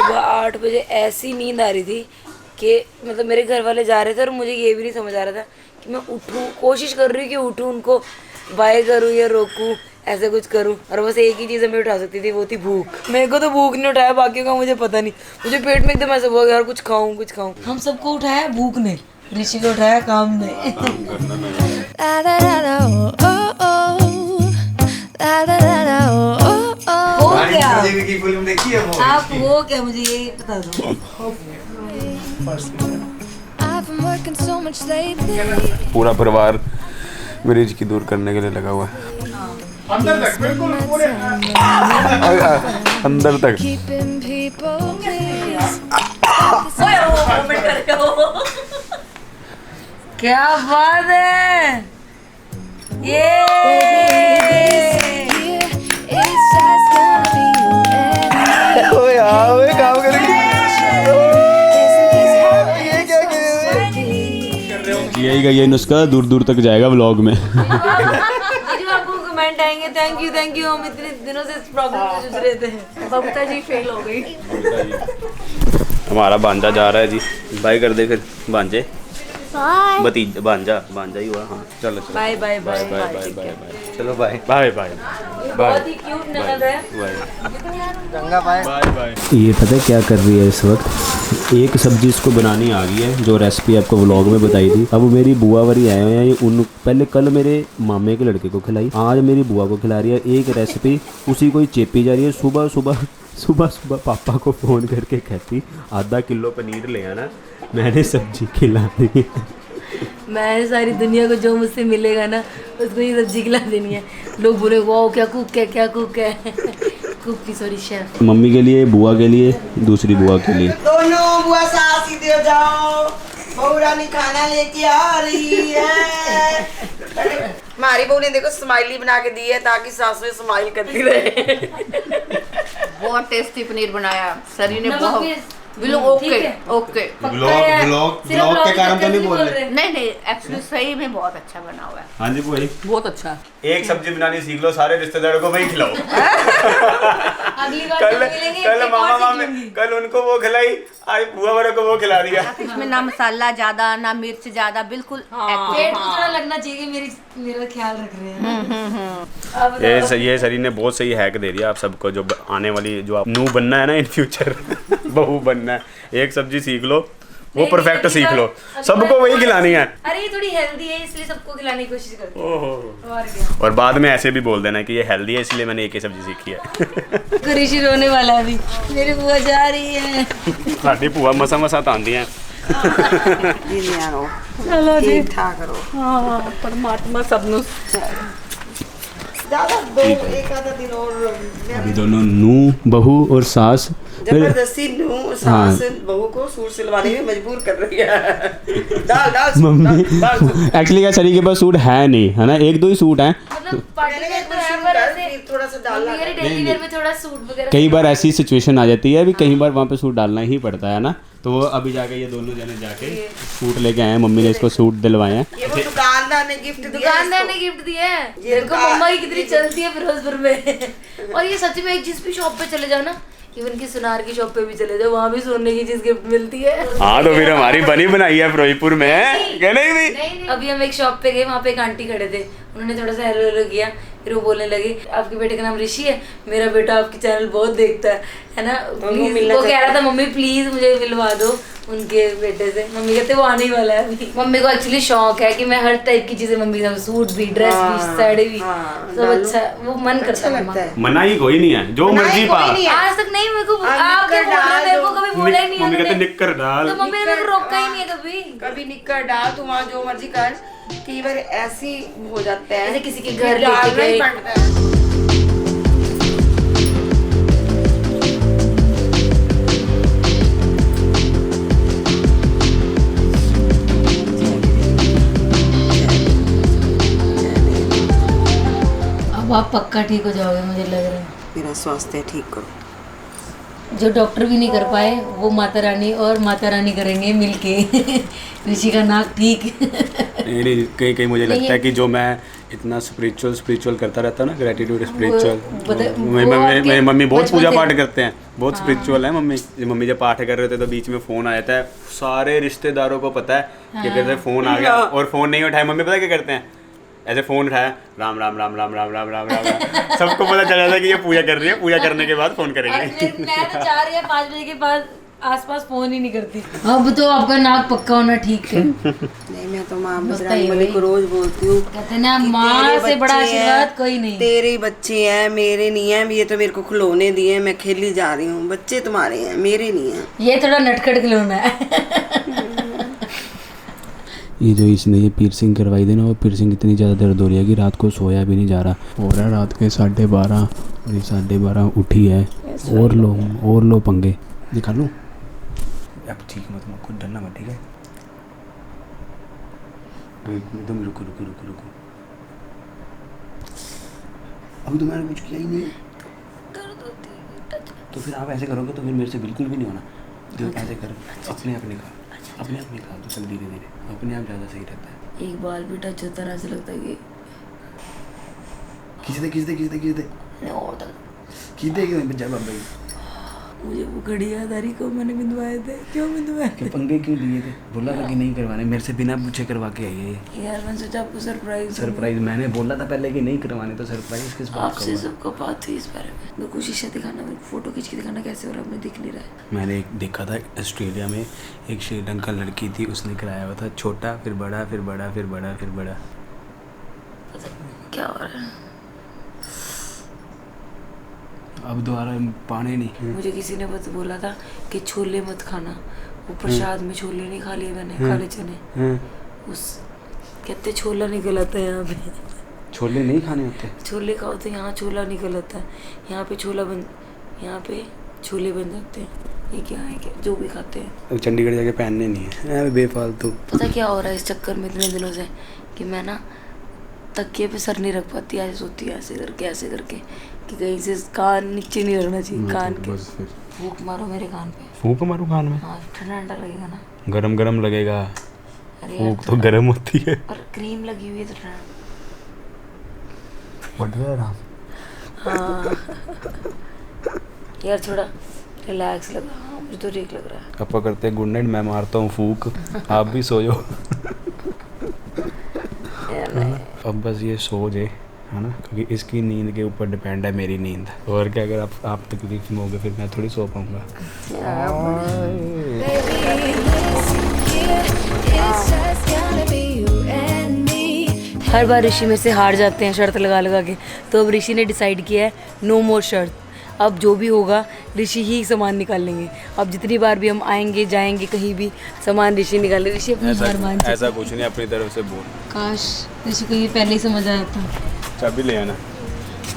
सुबह 8 बजे ऐसी नींद आ रही थी कि मतलब मेरे घर वाले जा रहे थे और मुझे ये भी नहीं समझ आ रहा था कि मैं उठूँ, कोशिश कर रही हूँ कि उठूँ, उनको बाय करूँ या रोकूँ, ऐसा कुछ करूँ। और बस एक ही चीज़ मैं उठा सकती थी, वो थी भूख। मेरे को तो भूख नहीं उठाया, बाकियों का मुझे पता नहीं, मुझे पेट में एकदम ऐसा हुआ यार कुछ खाऊं कुछ खाऊं। हम सबको उठाया भूख ने, ऋषि को उठाया काम ने। हो क्या आप, हो क्या मुझे ये बता दो। पूरा परिवार मरीज की दूर करने के लिए लगा हुआ है। अंदर तक, बिल्कुल पूरे अंदर तक। क्या बात है ये। काम करेंगे। यही नुस्खा दूर दूर तक जाएगा व्लॉग में। आपको कमेंट आएंगे थैंक यू हम इतने दिनों से इस प्रॉब्लम से जूझ रहे थे। बबीता जी फेल हो गई। हमारा भांजा जा रहा है जी, बाय कर दे फिर भांजे। भतीजा भांजा ही हुआ। हाँ चलो चलो, bye bye bye bye bye bye bye, चलो बाय बाय बाय। बहुत ही क्यूट ननद है। Ganga bye bye. ये पता है क्या कर रही है इस वक्त? एक सब्जी इसको बनानी आ गई है, जो रेसिपी आपको व्लॉग में बताई थी। अब मेरी बुआ वरी आए हुए हैं, ये उन पहले कल मेरे मामे के लड़के को खिलाई, आज मेरी बुआ को खिला रही है। एक रेसिपी उसी को ही चेपी जा रही है। सुबह सुबह पापा को फ़ोन करके कहती आधा किलो पनीर ले आना, मैंने सब्जी खिला दी। मैं सारी दुनिया को जो मुझसे मिलेगा ना उसको ये सब्जी खिला देनी है। लोग बोले वाओ क्या कुक है, क्या कुक है। कुक की सॉरी शेफ। मम्मी के लिए, बुआ के लिए, दूसरी बुआ के लिए। दोनों बुआ सास ही दे जाओ, बहू रानी खाना लेके आ रही है। हमारी बहू ने देखो स्माइली बना के दी है ताकि सासू स्माइल करती रहे। बहुत टेस्टी पनीर बनाया सरी ने, बहुत बिल्कुल ओके। व्लॉग के कारण तो नहीं बोल रहे। नहीं एक्चुअली सही में बहुत अच्छा बना हुआ है। हाँ जी बुआ जी, बहुत अच्छा। एक सब्जी बनानी सीख लो, सारे रिश्तेदारों को वही खिलाओ। अगली बार कल मामा मामी, कल उनको वो खिलाई, आज बुआ वालों को वो खिला दिया। इसमें ना मसाला ज्यादा ना मिर्च ज्यादा, बिल्कुल पेट को थोड़ा लगना चाहिए कि मेरा ख्याल रख रहे हैं। ये सरी ने बहुत सही हैक दे दिया आप सबको, जो आने वाली जो आप नू बनना है ना इन फ्यूचर, बहू बनना है, एक सब्जी सीख लो, वो परफेक्ट सीख लो, सबको वही खिलानी है। अरे ये थोड़ी हेल्दी है इसलिए सबको खिलाने की कोशिश करती हूं। और बाद में ऐसे भी बोल देना कि ये हेल्दी है इसलिए मैंने एक ही सब्जी सीखी है। ऋषि रोने वाला है अभी, मेरी बुआ जा रही है। साडी बुआ मसा तांदी है। चलो जी, ठाक करो। हाँ परमात्मा सबनों ज्यादा दो एक आधा दिन और अभी दोनों नू बहू और सास जबरदस्ती नू सास बहू को सूट सिलवाने में मजबूर कर रही है। डाल मम्मी एक्चुअली क्या सरी के पास सूट है नहीं, है ना, एक दो ही सूट हैं। मतलब पार्टी वेयर तो है पर ऐसे थोड़ा सा डालना मेरे डेली वेयर में थोड़ा सूट वगैरह। कई बार ऐसी सिचुएशन आ जाती है भी, कई बार वहाँ पे सूट डालना ही पड़ता है ना। तो वो अभी जाके ये दोनों जने जाके सूट लेके आए हैं, मम्मी ने इसको सूट दिलवाए हैं। ये वो दुकानदार ने गिफ्ट दिया, दुकानदार ने गिफ्ट दिया है। देखो मम्मा की कितनी चलती है फिरोजपुर में। और ये सच में एक जिस भी शॉप पे चले जाओ ना, इवन की सुनार की शॉप पे भी चले जाओ, वहाँ भी सोने की चीज गिफ्ट मिलती है। हाँ तो फिर हमारी बनी बनाई है फिरोजपुर में, क्या नहीं भी। अभी हम एक शॉप पे गए, वहाँ पे एक आंटी खड़े थे, उन्होंने थोड़ा सा हेलो हेलो किया, फिर वो बोलने लगे आपके बेटे का नाम ऋषि है, मेरा बेटा आपकी चैनल बहुत देखता है ना, प्लीज। वो कह रहा था मम्मी प्लीज मुझे मिलवा दो उनके बेटे से। मम्मी कहते वो आने ही वाला है अभी। मम्मी को एक्चुअली शौक है कि मैं हर टाइप की चीजें मम्मी के साथ, सूट भी, ड्रेस भी, साड़ी भी, सब अच्छा, वो मन करता है। मना ही कोई नहीं है, जो मर्जी पा। आज तक नहीं, मेरे को आपके मेरे को कभी बोला ही नहीं है। मम्मी कहते निक्कर डाल, तो मम्मी ने मेरे को रोका ही नहीं है कभी। कभी निक्कर डाल, तू वहाँ जो मर्जी कर। कई बार ऐसी हो जाता है, जैसे किसी के घर लेके गए, अब आप पक्का ठीक हो जाओगे मुझे लग रहा है। मेरा स्वास्थ्य ठीक करो। जो डॉक्टर भी नहीं कर पाए वो माता रानी और माता रानी करेंगे मिलके। ऋषि का नाक ठीक। नहीं कहीं मुझे लगता है कि जो मैं इतना स्पिरिचुअल करता रहता है ना, ग्रेटिट्यूड वो स्पिरिचुअल। आपके मेरी मम्मी बहुत बचपन पूजा से- पाठ करते हैं, बहुत स्पिरिचुअल है मम्मी। मम्मी जब पाठ कर रहे थे तो बीच में फ़ोन आ जाता है, सारे रिश्तेदारों को पता है कि कहते हैं फ़ोन आ गया, और फ़ोन नहीं उठाया, मम्मी पता क्या करते हैं, ऐसे फ़ोन उठाया, राम राम राम राम राम राम राम राम राम। सबको पता चल जाता है कि ये पूजा कर रही है, पूजा करने के बाद फ़ोन करेंगे। मैं तो 4 या 5 बजे के बाद आसपास फोन ही नहीं करती। अब तो आपका नाक पक्का होना ठीक है। नहीं, मैं तो माँ बजरंग बली को रोज बोलती हूँ, कहते हैं ना कि माँ तेरे से बड़ा बच्चे आशीर्वाद हैं, कोई नहीं। तेरे ही बच्चे हैं, मेरे नहीं है। ये तो मेरे को खिलौने दिए, मैं खेली जा रही हूँ। बच्चे तुम्हारे हैं, मेरे नहीं हैं। ये थोड़ा नटखट खिलौना है। ये जो इसने ये पीर्सिंग करवाई थी ना, वो पीर्सिंग इतनी ज़्यादा दर्द हो रही है कि रात को सोया भी नहीं जा रहा। हो रहा है रात के 12:30 और ये 12:30 उठी है। और लो पंगे दिखा लूँ अब, ठीक मत खुद डरना मत, ठीक है? एकदम रुको। अभी तो मैंने कुछ किया ही नहीं। तो फिर आप ऐसे करोगे तो फिर मेरे से बिल्कुल भी नहीं होना। जो ऐसे कर, अपने आप निकाल तो चल धीरे अपने आप ज़्यादा सही रहता है। एक बाल भी टच होता है, ऐसा लगता है कि खींच दे और तक बच्चा बाबा। मुझे वो घड़ी याद आ रही को मैंने बिंदवाए थे। क्यों बिंदवाए थे? पंगे क्यों लिए थे? बोला था कि नहीं करवाने, मेरे से बिना पूछे करवा के आई है। यार मैंने सोचा आपको सरप्राइज मैंने बोला था पहले कि नहीं करवाने, तो सरप्राइज किस बात का आपसे हुआ? सबको बात हुई इस बारे में। मेरे को शीशा दिखाना, मेरे को फोटो खींच के दिखाना कैसे हो रहा है, मैं दिख नहीं रहा है। मैंने एक देखा था ऑस्ट्रेलिया में, एक श्रीलंका लड़की थी, उसने कराया हुआ था छोटा, फिर बड़ा, फिर बड़ा, फिर बड़ा, फिर बड़ा। पता नहीं क्या हो रहा है। अब दोबारा पाने नहीं। मुझे किसी ने बस बोला था कि छोले मत खाना, वो प्रसाद में छोले नहीं खा लिए मैंने, काले चने। उस कहते छोला निकल आता है यहाँ पे। छोले नहीं खाने होते? छोले खाओ तो यहाँ छोला निकल आता है, यहाँ पे यहाँ पे छोले बन जाते हैं। ये क्या है, क्या जो भी खाते हैं। अब चंडीगढ़ जाके पहनने नहीं है बेफालतू। पता क्या हो रहा है इस चक्कर में इतने दिनों से, कि मैं ना तकिए पे सर नहीं रख पाती, ऐसे सोती है ऐसे करके कि कहीं से कान नीचे नहीं रहना चाहिए। कान के फूंक मारो मेरे कान पे। फूंक मारो कान में? हाँ, ठंडा लगेगा ना। गरम लगेगा। अरे फूंक तो गरम होती है। और क्रीम लगी हुई है तो ठंडा। हाँ यार थोड़ा रिलैक्स लग रहा है, मुझे तो ठीक लग रहा है। पापा करते हैं गुड नाइट, मैं मारता हूँ फूक, आप भी सो जाओ। अब बस ये सो जाए, है ना, क्योंकि इसकी नींद के ऊपर डिपेंड है मेरी नींद। और क्या, अगर आप तकलीफ में होगे फिर मैं थोड़ी सो पाऊंगा। हर बार ऋषि में से हार जाते हैं शर्त लगा के, तो अब ऋषि ने डिसाइड किया है नो मोर शर्त। अब जो भी होगा ऋषि ही सामान निकाल लेंगे। अब जितनी बार भी हम आएंगे जाएंगे कहीं भी, सामान ऋषि निकाले। ऋषि अपनी हार मान चुका। ऐसा कुछ नहीं, अपनी तरफ से बोल। काश ऋषि को ये पहले ही समझ आया था। चाबी ले आना।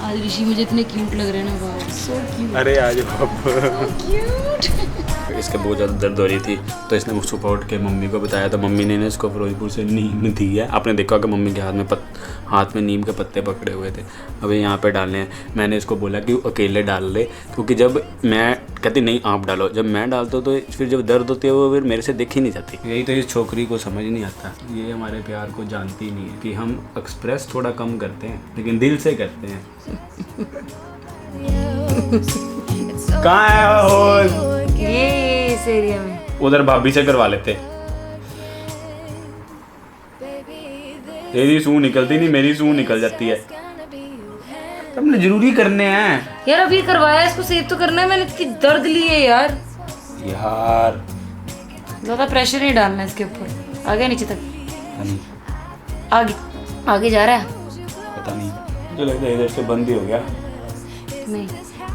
आज ऋषि मुझे इतने क्यूट लग रहे हैं ना, वाह सो क्यूट। अरे आज क्यूट। इसके बहुत ज़्यादा दर्द हो रही थी, तो इसने मुझको उठ के मम्मी को बताया, तो मम्मी ने इसको फिरोजपुर से नीम दी है। आपने देखा कि मम्मी के हाथ में नीम के पत्ते पकड़े हुए थे, अभी यहाँ पे डालने हैं। मैंने इसको बोला कि अकेले डाल ले, क्योंकि जब मैं कहती नहीं आप डालो, जब मैं डालता हूँ तो फिर जब दर्द होती है वो फिर मेरे से दिख ही नहीं जाती। यही तो इस छोकरी को समझ नहीं आता, ये हमारे प्यार को जानती नहीं है कि हम एक्सप्रेस थोड़ा कम करते हैं लेकिन दिल से करते हैं। कहाँ है हो? ये इस एरिया में। उधर भाभी से करवा लेते। तेरी सूह निकलती नहीं, मेरी सूह निकल जाती है। तुमने जरूरी करने हैं यार। अभी करवाया, इसको सेव तो करना है। मैंने इसकी दर्द ली है यार। ज्यादा प्रेशर नहीं डालना इसके ऊपर। आगे नीचे तक आगे जा रहा है। पता नहीं, मुझे लगता है इधर से बंद ही हो गया। नहीं,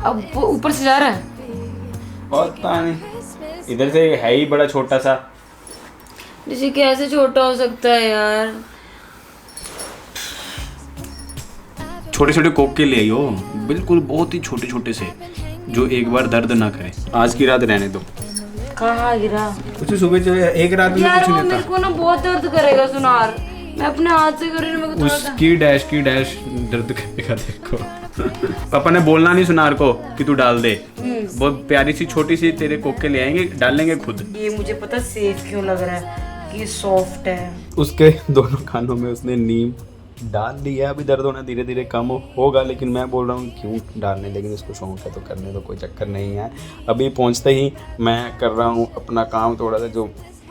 अब वो ऊपर से जा रहा है। पता नहीं, इधर से है ही बड़ा छोटा सा। जैसे कैसे छोटा हो सकता है यार। छोटे छोटे कोक के ले आई हो, बिल्कुल बहुत ही छोटे छोटे से, जो एक बार दर्द ना करे। आज की रात रहने दो। कहाँ गिरा कुछ सुबह चले, एक रात में यार? कुछ वो नहीं मेरे को ना बहुत दर्द करेगा सुनार। मैं अपने हाथ से कर रही हूँ, मेरे को थोड़ा सा। उसकी डैश दर्द करेगा। देखो पापा ने बोलना नहीं सुनार को कि तू डाल दे। बहुत प्यारी सी छोटी सी तेरे कोके ले आएंगे, डालेंगे खुद। ये मुझे पता सेफ क्यों लग रहा है कि ये सॉफ्ट है। उसके दोनों कानों में उसने नीम डाल लिया, अभी दर्द होना धीरे धीरे कम होगा, लेकिन मैं बोल रहा हूँ क्यों डालने, लेकिन इसको शौक है तो करने, तो कोई चक्कर नहीं है। अभी पहुँचते ही मैं कर रहा हूँ अपना काम, थोड़ा सा जो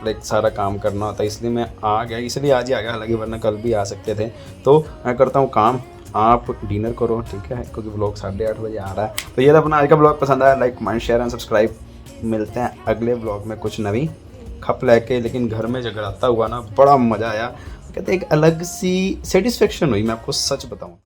लाइक सारा काम करना होता है, इसलिए मैं आ गया, इसलिए आज ही आ गया, हालांकि वरना कल भी आ सकते थे। तो मैं करता हूँ काम, आप डिनर करो, ठीक है, क्योंकि व्लॉग 8:30 बजे आ रहा है। तो ये था अपना आज का व्लॉग, पसंद आया like comment share and subscribe. मिलते हैं अगले व्लॉग में कुछ नवी खप लेके, लेकिन घर में जगड़ाता हुआ ना बड़ा मज़ा आया, कहते एक अलग सी सेटिस्फेक्शन हुई, मैं आपको सच बताऊँ।